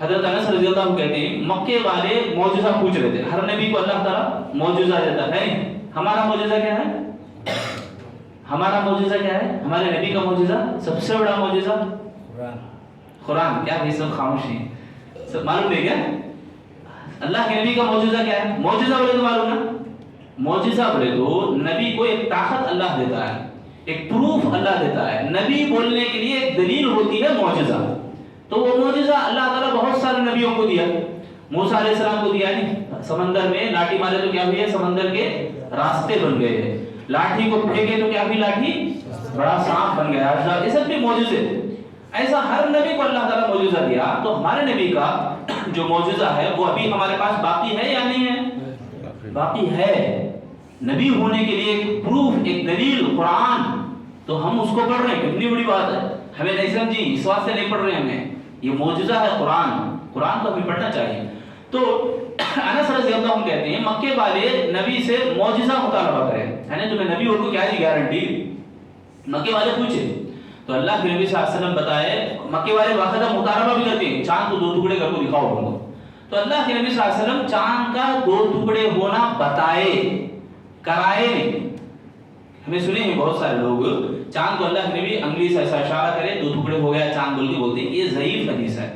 حضرت انس رضی اللہ عنہ کہتے ہیں مکے والے معجزہ پوچھ رہے تھے. ہر نبی کو اللہ تعالیٰ معجزہ دیتا ہے. ہمارا معجزہ کیا ہے؟ ہمارا معجزہ کیا ہے؟ ہمارے نبی کا معجزہ سب سے بڑا معجزہ قرآن. کیا بھی سب خاموشی سب معلوم ہے کیا؟ اللہ کے نبی کا معجزہ کیا ہے؟ معجزہ بولے تو معلوم نا. معجزہ بولے تو نبی کو ایک طاقت اللہ دیتا ہے, ایک پروف اللہ دیتا ہے. نبی بولنے کے لیے ایک دلیل ہوتی ہے معجزہ. تو وہ معجزہ اللہ تعالیٰ بہت سارے نبیوں کو دیا. موسیٰ علیہ السلام کو دیا نہیں, سمندر میں لاٹھی مارے تو کیا ہوئی ہے؟ سمندر کے راستے بن گئے. لاٹھی کو پھینکے تو کیا ہوئی؟ لاٹھی بڑا سانپ بن گیا. یہ سب بھی معجزے. ایسا ہر نبی کو اللہ تعالیٰ معجزہ دیا. تو ہمارے نبی کا جو معجزہ ہے وہ ابھی ہمارے پاس باقی ہے یا نہیں ہے؟ باقی ہے. نبی ہونے کے لیے ایک پروف, ایک دلیل قرآن, تو ہم اس کو پڑھ رہے ہیں. کتنی بڑی بات ہے. ہمیں نہیں سمجھی اس واسطے نہیں پڑھ رہے ہیں. ہمیں یہ معجزہ ہے قرآن. قرآن کو ہمیں پڑھنا چاہیے. تو انس رضی اللہ عنہ کہتے ہیں مکے والے نبی سے معجزہ مطالبہ کریں, یعنی تمہیں نبی ہو کو کیا دی گارنٹی. مکے والے پوچھے تو اللہ کے نبی صلی اللہ علیہ وسلم بتائے. مکے والے باقاعدہ مطالبہ بھی کرتے ہیں چاند کو 2 ٹکڑے کر کے دکھاؤ تم کو. تو اللہ کے نبی صلی اللہ علیہ وسلم چاند کا 2 ٹکڑے ہونا بتائے, کرائے نہیں. ہمیں سنے ہیں بہت سارے لوگ چاند کو اللہ کے نبی انگلی سے ایسا اشارہ کرے 2 ٹکڑے ہو گیا چاند بول کے بولتے ہیں. یہ ضعیف حدیث ہے.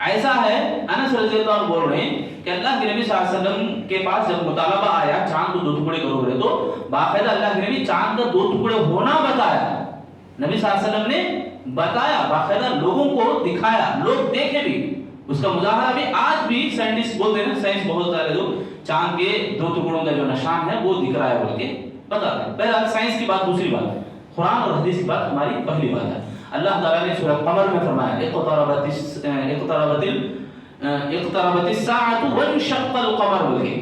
ایسا ہے انس رضی اللہ عنہ بول رہے ہیں کہ اللہ کے نبی صلی اللہ علیہ وسلم کے پاس جب مطالبہ آیا چاند کو 2 ٹکڑے کرو گے تو باقاعدہ اللہ کے نبی چاند کا 2 ٹکڑے ہونا بتایا. نبی صلی اللہ علیہ وسلم نے بتایا, باقاعدہ لوگوں کو دکھایا, لوگ دیکھے بھی. اس کا مظاہرہ بھی آج بھی سائنٹسٹ بولتے ہیں, سائنس بہت سارے لوگ چاند کے 2 ٹکڑوں کا جو نشان ہے وہ دکھ رہا ہے بول کے بتاتے ہیں. بہرحال سائنس کی بات دوسری بات ہے, قرآن اور حدیث کی بات ہماری پہلی بات ہے. اللہ تعالیٰ نے سورہ قمر میں فرمایا اقتربت الساعة وانشق القمر بول کے.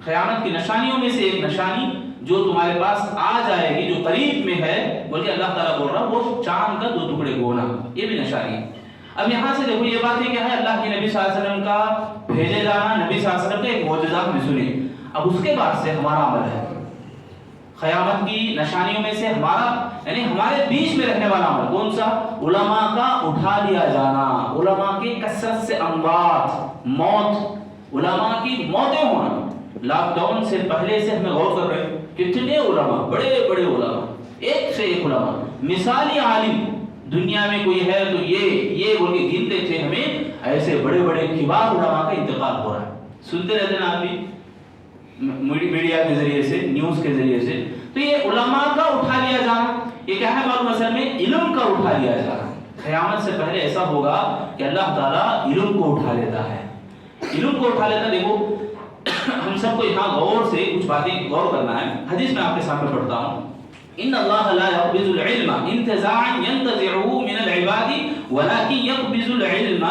قیامت کی نشانیوں میں سے ایک نشانی جو تمہارے پاس آ جائے گی, جو قریب میں ہے بول کے اللہ تعالیٰ بول رہا, وہ چاند کا 2 ٹکڑے ہونا, یہ بھی نشانی ہے. اب یہاں سے دیکھو یہ بات ہے کیا ہے, اللہ کے نبی صلی اللہ علیہ وسلم کا بھیجے جانا, نبی صلی اللہ علیہ وسلم کا ایک معجزہ ہم سنے. اب اس کے بعد سے ہمارا عمل ہے قیامت کی نشانیوں میں سے ہمارا, یعنی ہمارے بیچ میں رہنے والا عمل کون سا؟ علماء کا اٹھا لیا جانا. علماء کی کثرت سے اموات, موت, علماء کی موتیں ہونا. لاک ڈاؤن سے پہلے سے ہمیں غور کر رہے ہیں کتنے علماء, بڑے بڑے علماء, ایک سے ایک علماء, مثالی عالم دنیا میں کوئی ہے تو یہ بول کے گنتے تھے ہمیں. ایسے بڑے بڑے کبار علماء کا انتقال ہو رہا ہے. سنتے رہتے ہیں آپ بھی میڈیا کے ذریعے سے, نیوز کے ذریعے سے. تو یہ علماء کا اٹھا لیا جانا, یہ کیا ہے معلوم اصل میں علم کا اٹھا لیا جانا. قیامت سے پہلے ایسا ہوگا کہ اللہ تعالیٰ علم کو اٹھا لیتا ہے, علم کو اٹھا لیتا. دیکھو ہم سب کو یہاں غور سے کچھ باتیں غور کرنا ہے. حدیث میں آپ کے سامنے پڑھتا ہوں. ان اللہ لا يقبض العلم انتزاعا ينتزعه من العباد ولكن يقبض العلم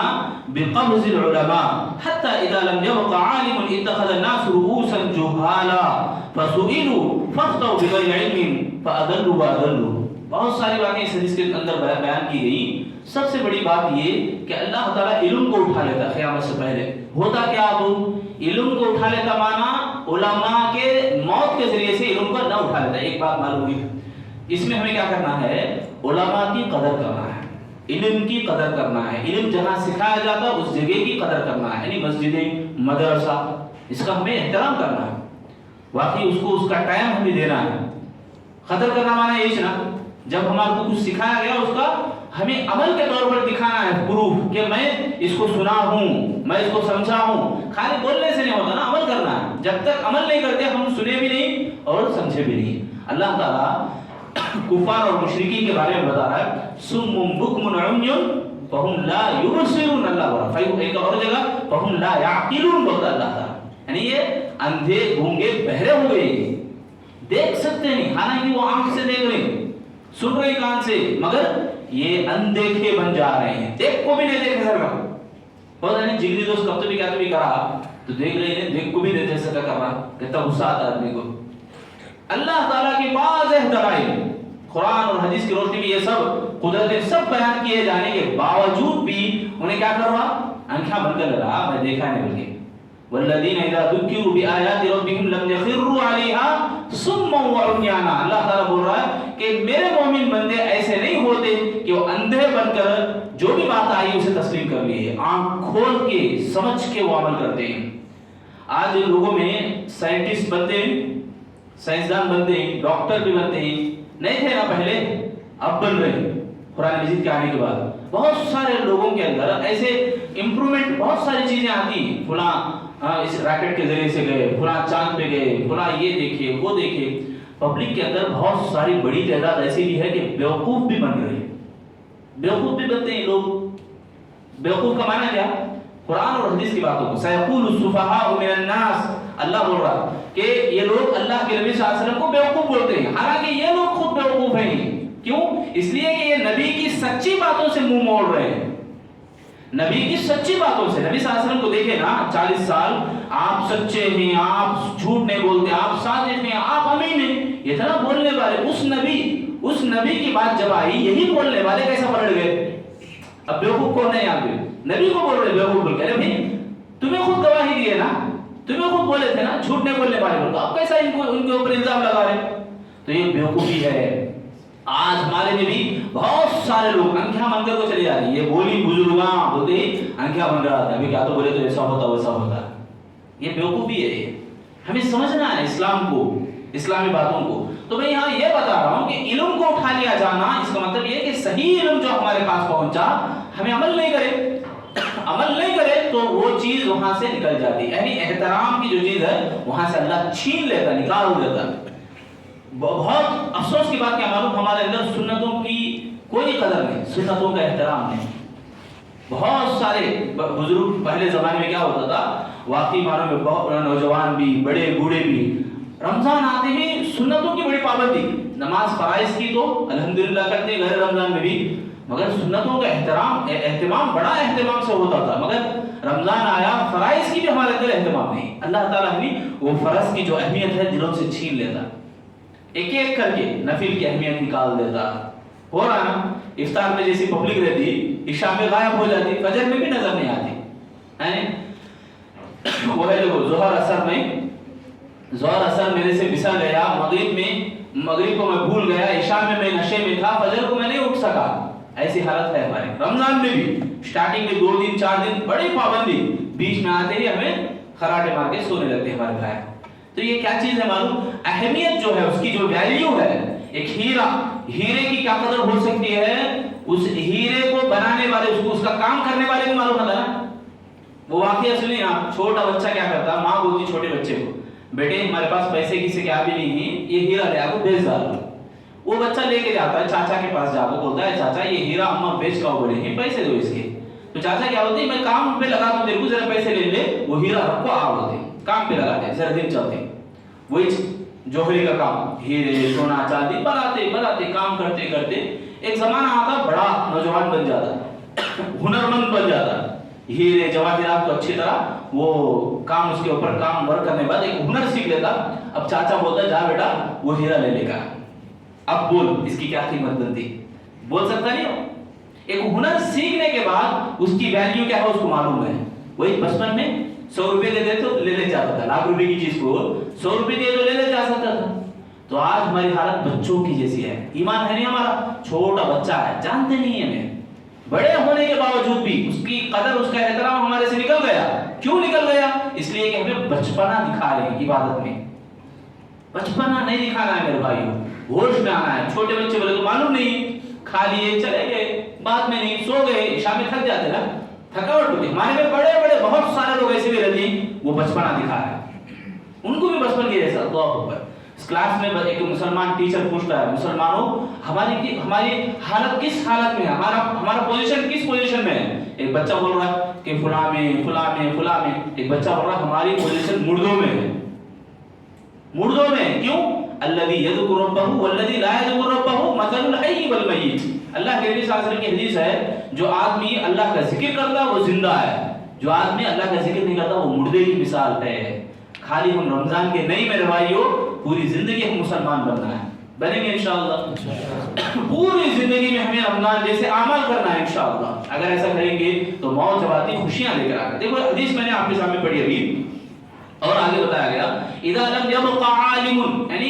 بقبض العلماء حتى اذا لم يبق عالم اتخذ الناس رؤوسا جهالا فسئلوا فافتوا بغير علم فاضلوا واضلوا. بہت ساری باتیں اس حدیث کے اندر بیان کی گئی. سب سے بڑی بات یہ کہ اللہ تعالیٰ علم کو اٹھا لیتا قیامت سے پہلے. ہوتا کیا اب علم کو اٹھا لیتا مانا علماء کے موت کے ذریعے سے علم کو نہ اٹھا لیتا. ایک بات معلوم ہوئی, اس میں ہمیں کیا کرنا ہے؟ علماء کی قدر کرنا ہے, علم کی قدر کرنا ہے. علم جہاں سکھایا جاتا ہے اس جگہ کی قدر کرنا ہے, یعنی مسجدیں, مدرسہ, اس کا ہمیں احترام کرنا ہے. واقعی اس کو اس کا ٹائم ہمیں دینا ہے. قدر کرنا مانا یہ نا, جب ہمارے کو کچھ سکھایا گیا اس کا ہمیں عمل کے طور پر دکھانا ہے پروف کہ میں اس کو سنا ہوں, میں اس کو سمجھا ہوں. خالی بولنے سے نہیں ہوتا نا, عمل کرنا ہے. جب تک عمل نہیں کرتے ہم سنے بھی نہیں اور سمجھے بھی نہیں. اللہ تعالیٰ کفار اور مشرکین کے بارے میں بتا رہا ہے سم بکم عمی فہم لا یبصرون. اللہ بولا ایک اور جگہ فہم لا یعقلون بولتا اللہ تعالیٰ, یعنی یہ اندھے گونگے بہرے ہوئے, دیکھ سکتے نہیں, حالانکہ وہ آنکھ سے دیکھ رہے, سن رہے کان سے, مگر یہ اندیکھے بن جا رہے ہیں. دیکھ کو بھی نہیں دیکھ سکا. بہت یعنی جگری دوست کب تو بھی کیا تو بھی کرا تو دیکھ رہے ہیں, دیکھ کو بھی نہیں دیکھ سکا کر رہا. کتنا غصہ آتا آدمی کو. اللہ تعالیٰ کی واضح دلائل قرآن اور حدیث کی روشنی میں یہ سب قدرتیں سب بیان کیے جانے کے باوجود بھی انہیں کیا کر رہا؟ آنکھیں بند کر رہا, میں دیکھا نہیں بلکہ. والذین اذا ذکروا بآیات ربهم لم یخروا علیہا صما وعمیانا. اللہ تعالیٰ بول رہا ہے کہ میرے مومن بندے ایسے نہیں ہوتے کہ وہ اندھے بن کر جو بھی بات آئی اسے تسلیم کر لیے، آنکھ کھول کے سمجھ کے وہ عمل کرتے ہیں۔ آج لوگوں میں سائنٹسٹ بنتے ہیں، سائنسدان بنتے ہیں، ڈاکٹر بھی بنتے ہیں، نہیں تھے نا پہلے، اب بن رہے ہیں قرآن مجید کے آنے کے بعد۔ بہت سارے لوگوں کے اندر ایسے امپرومنٹ، بہت ساری چیزیں آتی ہیں، فلاں اس راکٹ کے ذریعے سے گئے، فلاں چاند پہ گئے، فلاں یہ دیکھے وہ دیکھے۔ پبلک کے اندر بہت ساری بڑی تعداد ایسی بھی ہے کہ بیوقوف بھی بن رہے ہیں، بیوقوف بھی بنتے ہیں لوگ۔ بیوقوف کا معنی کیا؟ قرآن اور حدیث کی باتوں کو سیقول السفہاء من الناس، اللہ بول رہا کہ یہ لوگ اللہ کے نبی صلی اللہ علیہ وسلم کو بیوقوف بولتے ہیں، حالانکہ یہ لوگ خود بیوقوف ہیں۔ کیوں؟ اس لیے کہ یہ نبی کی سچی باتوں سے منہ موڑ رہے ہیں، نبی کی سچی باتوں سے۔ نبی صلی اللہ علیہ وسلم کو دیکھے نا، 40 سال آپ سچے ہیں، آپ جھوٹ نہیں بولتے، آپ صادق ہیں، آپ امین ہیں، یہ تھا نا بولنے والے۔ اس نبی کی بات جب آئی، یہی بولنے والے کیسا پلٹ گئے؟ اب بیوقوف کون ہے یہاں پہ؟ نبی کو بول رہے بیوقوف بول کے۔ ارے بھائی تمہیں خود گواہی دی ہے نا، تمہیں خود بولے تھے نا جھوٹ نہیں بولنے والے بول، اب کیسا ان کے اوپر الزام لگا رہے؟ تو یہ بیوقوفی ہے۔ آج ہمارے میں بھی بہت سارے لوگ انکھیاں بن کر کو چلے جا رہی ہیں، یہ بولی بزرگاں بولتے ہی انکھیاں بن رہا تھا، ابھی کیا تو بولے تو ایسا ہوتا ویسا ہوتا۔ یہ بیوقوفی ہے، ہمیں سمجھنا ہے اسلام کو، اسلامی باتوں کو۔ تو میں یہاں یہ بتا رہا ہوں کہ علم کو اٹھا لیا جانا، اس کا مطلب یہ کہ صحیح علم جو ہمارے پاس پہنچا، ہمیں عمل نہیں کرے تو وہ چیز وہاں سے نکل جاتی ہے، یعنی احترام کی جو چیز ہے وہاں سے اللہ چھین لیتا، نکال دیتا۔ بہت افسوس کی بات کیا معلوم، ہمارے اندر سنتوں کی کوئی قدر نہیں، سنتوں کا احترام نہیں۔ بہت سارے بزرگ پہلے زمانے میں کیا ہوتا تھا، واقعی معنوں میں بہت نوجوان بھی، بڑے بوڑھے بھی، رمضان آتے ہی سنتوں کی بڑی پابندی، نماز فرائض کی تو الحمدللہ کرتے غیر رمضان میں بھی، مگر سنتوں کا اہتمام بڑا اہتمام سے ہوتا تھا۔ مگر رمضان آیا، فرائض کی بھی ہمارے اندر اہتمام نہیں، اللہ تعالیٰ ہمیں وہ فرض کی جو اہمیت ہے دلوں سے چھین لیتا، ایک ایک کر کے نفل کی اہمیت نکال دیتا۔ ہو رہا نا، افطار میں جیسی پبلک رہتی، عشاء میں غائب ہو جاتی، فجر میں بھی نظر نہیں آتی ہیں۔ وہ ہے جو ظہر اثر میرے سے بسا گیا، مغرب کو میں بھول گیا، عشاء میں میں نشے میں تھا، فجر کو میں نہیں اٹھ سکا، ایسی حالت ہے ہماری۔ رمضان میں بھی سٹارٹنگ میں 2 دن 4 دن بڑی پابندی، بیچ میں آتے ہی ہمیں خراٹے مار کے سونے لگتے ہمارے بھائی۔ تو یہ کیا چیز ہے معلوم؟ اہمیت جو ہے، اس کی جو ویلیو ہے، ایک ہیرے کی کیا قدر ہو سکتی ہے، اس ہیرے کو بنانے والے، اس کا کام کرنے والے کو معلوم ہوتا ہے۔ وہ واقعہ سنیں آپ، چھوٹا بچہ کیا کرتا، ماں بولتی چھوٹے بچے کو، بیٹے ہمارے پاس پیسے کسی کے بھی نہیں ہیں، یہ ہیرا لے آ کو بیچ ڈالو۔ وہ بچہ لے کے جاتا ہے چاچا کے پاس، جا کو بولتا ہے چاچا یہ ہیرا اماں بیچ کا بولے ہیں، پیسے دو اس کے۔ تو چاچا کیا ہوتے ہیں، میں کام پہ لگا دوں تیرے کو، ذرا پیسے لے لے، وہ ہیرا رکھ کو آ ہوتے ہیں، کام پہ لگاتے ہیں، ذرا دن چلتے ہیں۔ وہی جوہری کا کام، ہیرے سونا چاندی بناتے کام کرتے کرتے ایک زمانہ آتا، بڑا نوجوان بن جاتا، ہنرمند بن جاتا، ہیرے جواہرات کو اچھی طرح وہ کام، اس کے اوپر کام ورک کرنے بعد ایک ہنر سیکھ لیتا۔ اب چاچا بولتا جا بیٹا وہ ہیرا لے لے گا، اب بول اس کی کیا قیمت بنتی، بول سکتا نہیں ہو۔ ایک ہنر سیکھنے کے بعد اس کی ویلیو کیا ہے اس کو معلوم ہے۔ وہی بچپن میں 100 روپے دے دے تو لے لے جاتا تھا، لاکھ روپے کی چیز کو 100 روپے دے تو لے لے جا سکتا تھا۔ تو آج ہماری حالت بچوں کی جیسی ہے، ایمان ہے نہیں ہمارا، چھوٹا بچہ ہے، جانتے نہیں ہیں، بڑے ہونے کے باوجود بھی اس کی قدر، اس کا احترام ہمارے سے نکل گیا۔ کیوں نکل گیا؟ اس لیے کہ ہمیں بچپنا دکھا رہے ہیں عبادت میں، بچپنا نہیں دکھانا ہے میرے بھائیوں، ہوش میں آنا ہے۔ چھوٹے بچے بولے تو معلوم نہیں، کھا لیے چلے گئے، بعد میں نہیں، سو گئے، عشاء میں تھک جاتے نا، تھکاوٹ ہوتی۔ ہمارے میں بڑے بہت سارے لوگ ایسے بھی رہتے ہیں، وہ بچپنا دکھا رہے ہیں، ان کو بھی بچپن کی جیسا۔ اللہ اکبر۔ اس کلاس میں ایک مسلمان ٹیچر پوچھتا ہے، مسلمانوں ہماری حالت کس حالت میں ہے، ہمارا پوزیشن کس پوزیشن میں ہے؟ ایک بچہ بول رہا ہے کہ فلاں میں۔ ایک بچہ بول رہا ہے ہماری پوزیشن مردوں میں ہے، مردوں میں۔ کیوں؟ الذی یذکر ربہ والذی لا یذکر ربہ مثل الحی والمیت۔ اللہ کے نبی صلی اللہ علیہ وسلم کی حدیث ہے، جو آدمی اللہ کا ذکر کرتا ہے وہ زندہ ہے، جو آدمی اللہ کا ذکر نہیں کرتا وہ مردے کی مثال ہے۔ خالی ہم رمضان کے نہیں میرے بھائیوں، پوری زندگی ہم مسلمان بننا ہے، بنیں گے انشاءاللہ۔ پوری زندگی میں ہمیں رمضان جیسے عمل کرنا ہے انشاءاللہ۔ اگر ایسا کریں گے تو موت جب آتی خوشیاں لے کر آئے گا۔ دیکھو حدیث میں نے آپ کے سامنے پڑھی ابھی، اور آگے بتایا گیا اذا لم يبق عالم، یعنی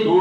2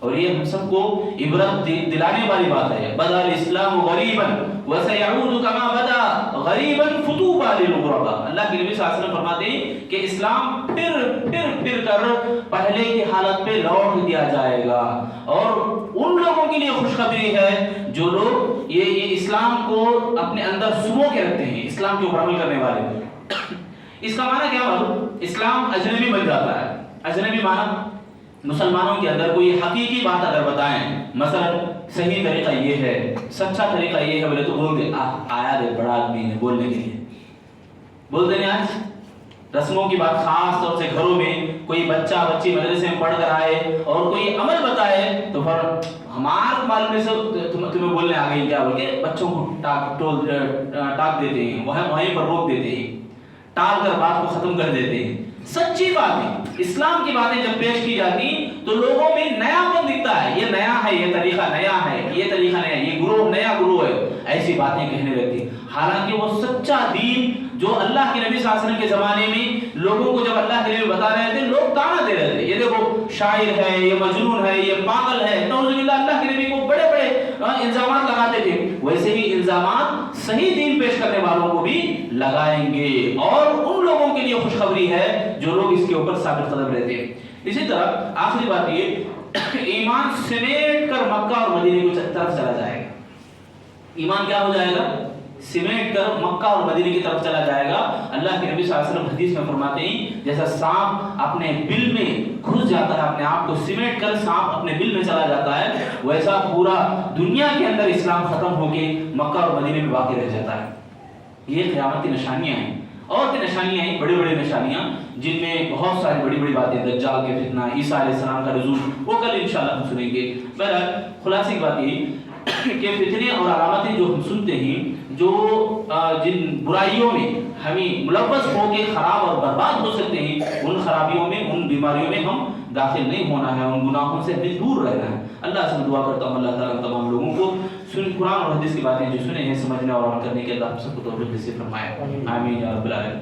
اور یہ ہم سب کو عبرت دلانے والی بات ہے. بدا الاسلام غریبا وسيعود كما بدا غریبا فطوبى للغرباء. اللہ کے نبی صلی اللہ علیہ وسلم فرماتے ہیں کہ اسلام پھر کر پہلے کی حالت پہ لوٹ دیا جائے گا. اور ان لوگوں کے لیے خوشخبری ہے جو لوگ یہ اسلام کو اپنے اندر سمو کے رکھتے ہیں, اسلام کے اوپر عمل کرنے والے. اس کا معنی کیا معلوم؟ اسلام اجنبی بن جاتا ہے. اجنبی معنی مسلمانوں کے اندر کوئی حقیقی بات اگر بتائیں, مثلا صحیح طریقہ یہ ہے, سچا طریقہ یہ ہے, بولے تو بول دے آیا دے بڑا آدمی ہے بولنے کے لیے, بول دینے. آج رسموں کی بات خاص طور سے گھروں میں کوئی بچہ بچی مدرسے میں پڑھ کر آئے اور کوئی عمل بتائے تو پھر ہمارے معلوم سے تمہیں بولنے آ گئی کیا بول کے بچوں کو ٹاک دیتے ہیں, وہیں پر روک دیتے ہیں, ٹال کر بات کو ختم کر دیتے ہیں. سچی باتیں, اسلام کی باتیں جب پیش کی جاتی تو لوگوں میں نیا پن دکھتا ہے, یہ نیا ہے, یہ طریقہ نیا ہے, یہ طریقہ نیا ہے, یہ گروہ نیا گروہ ہے, ایسی باتیں کہنے لگتی. حالانکہ وہ سچا دین جو اللہ کے نبی صلی اللہ علیہ وسلم کے زمانے میں لوگوں کو جب اللہ کے نبی بتا رہے تھے, لوگ تانا دے رہے تھے, یہ دیکھو شاعر ہے, یہ مجنون ہے, یہ پاگل ہے, نعوذ باللہ. اللہ کے نبی کو بڑے بڑے الزامات لگاتے تھے. ویسے ہی الزامات صحیح دین پیش کرنے والوں کو بھی لگائیں گے, اور ان لوگوں کے لیے خوشخبری ہے جو لوگ اس کے اوپر ثابت قدم رہتے ہیں. اسی طرح آخری بات یہ, ایمان سمیٹ کر مکہ اور مدینے کی طرف چلا جائے گا. ایمان کیا ہو جائے گا؟ سمیٹ کر مکہ اور مدینے کی طرف چلا جائے گا. اللہ کے نبی صلی اللہ علیہ وسلم حدیث میں فرماتے ہیں جیسا سانپ اپنے بل میں گھس جاتا ہے, اپنے آپ کو سمیٹ کر سانپ اپنے بل میں چلا جاتا ہے, ویسا پورا دنیا کے اندر اسلام ختم ہو کے مکہ اور مدینے میں باقی رہ جاتا ہے. یہ قیامت کی نشانیاں ہیں. اور بھی نشانیاں ہیں, بڑی بڑی نشانیاں, جن میں بہت ساری بڑی بڑی باتیں, دجال کے فتنہ, عیسیٰ علیہ السلام کا نزول, وہ کل انشاءاللہ ہم سنیں گے. بہرحال خلاصے کی بات یہ کہ فتنے اور علامتیں جو ہم سنتے ہیں, جو جن برائیوں میں ہمیں ملوث ہو کے خراب اور برباد ہو سکتے ہیں, ان خرابیوں میں, ان بیماریوں میں ہم داخل نہیں ہونا ہے, ان گناہوں سے ہمیں دور رہنا ہے. اللہ سے دعا کرتا ہوں اللہ تعالیٰ تمام لوگوں کو قرآن اور حدیث کی باتیں جو سنے ہیں سمجھنے اور عمل کرنے کے اللہ ہم سب کو توفیق نصیب فرمائے. آمین یا رب العالمین.